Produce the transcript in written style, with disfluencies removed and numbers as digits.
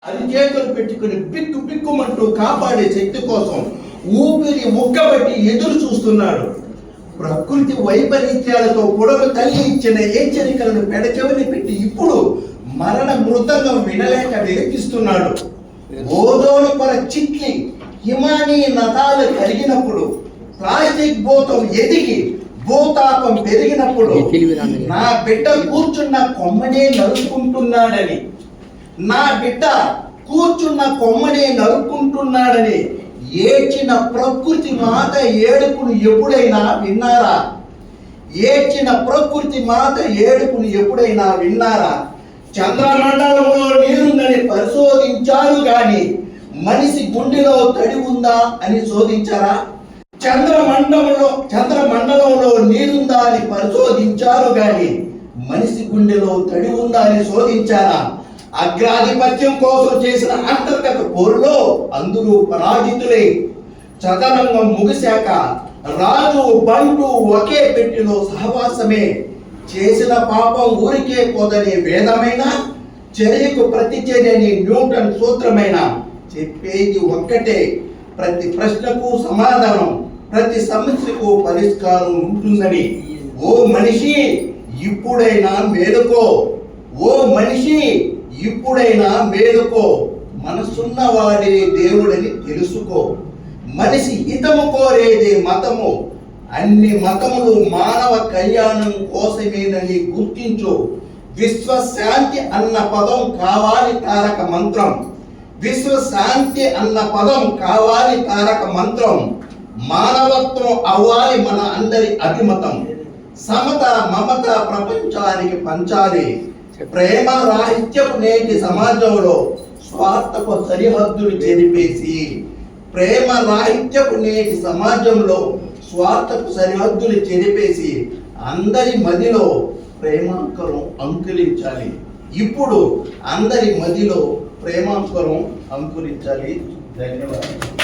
అది చేతులు పెట్టుకుని బిక్కు బిక్కుమంటూ కాపాడే శక్తి కోసం ఊపిరి ఉక్కబట్టి ఎదురు చూస్తున్నాడు. ప్రకృతి వైపరీత్యాలతో పొడవు తల్లి ఇచ్చిన హెచ్చరికలను పెడచెవిని పెట్టి ఇప్పుడు మరణ మృతంగం వినలేక విలపిస్తున్నాడు. ఓజోను పొర చిట్లి హిమానీ నదాలు కరిగినప్పుడు, ప్లాస్టిక్ భూతం ఎదిగి భూతాపం పెరిగినప్పుడు నా బిడ్డ కూర్చున్న కొమ్మనే నరుక్కుంటున్నాడని, నా బిడ్డ కూర్చున్న కొమ్మనే నరుక్కుంటున్నాడని ఏడ్చిన ప్రకృతి మాత ఏడుపును ఎప్పుడైనా విన్నారా? ఏడ్చిన ప్రకృతి మాత ఏడుపును ఎప్పుడైనా విన్నారా? చంద్రమండలంలో నీరుందని పరిశోధించారు గాని మనిషి గుండెలో తడి ఉందా అని శోధించారా? చంద్రమండలంలో నీరుందా అని పరిశోధించారు గాని మనిషి గుండెలో తడి ఉందా అని శోధించారా? అగ్రాధిపత్యం కోసం చేసిన అంతర్గత పోరులో అందరూ పరాజితులే. చదరంగం ముగిశాక రాజు బంటు ఒకే పెట్టిలో సహవాసమే. చేసిన పాపం ఊరికే పోదని వేదమైన, చర్యకు ప్రతిచర్యని న్యూటన్ సూత్రమైన, చెప్పేది ఒక్కటే, ప్రతి ప్రశ్నకు సమాధానం, ప్రతి సమస్యకు పరిష్కారం ఉంటుందని. ఓ మనిషి ఇప్పుడైనా మేలుకో, ఓ మనిషి ఇప్పుడైనా మేలుకో, మనసున్నవాడే దేవుడని తెలుసుకో. మనిషి హితము కోరేదే మతము, అన్ని మతములు మానవ కళ్యాణం కోసమేనని గుర్తించు. విశ్వశాంతి అన్న పదం కావాలి తారక మంత్రం, విశ్వశాంతి అన్న పదం కావాలి తారక మంత్రం. మానవత్వం అవ్వాలి మన అందరి అభిమతం. సమత మమత ప్రపంచానికి పంచాలి. ప్రేమ రాహిత్యపు నేటి సమాజంలో స్వార్థపు సరిహద్దులు చెరిపేసి, ప్రేమ రాహిత్యపు నేటి సమాజంలో స్వార్థపు సరిహద్దులు చెరిపేసి అందరి మదిలో ప్రేమాంకరం అంకురించాలి. ఇప్పుడు అందరి మదిలో ప్రేమాంకరం అంకురించాలి. ధన్యవాదాలు.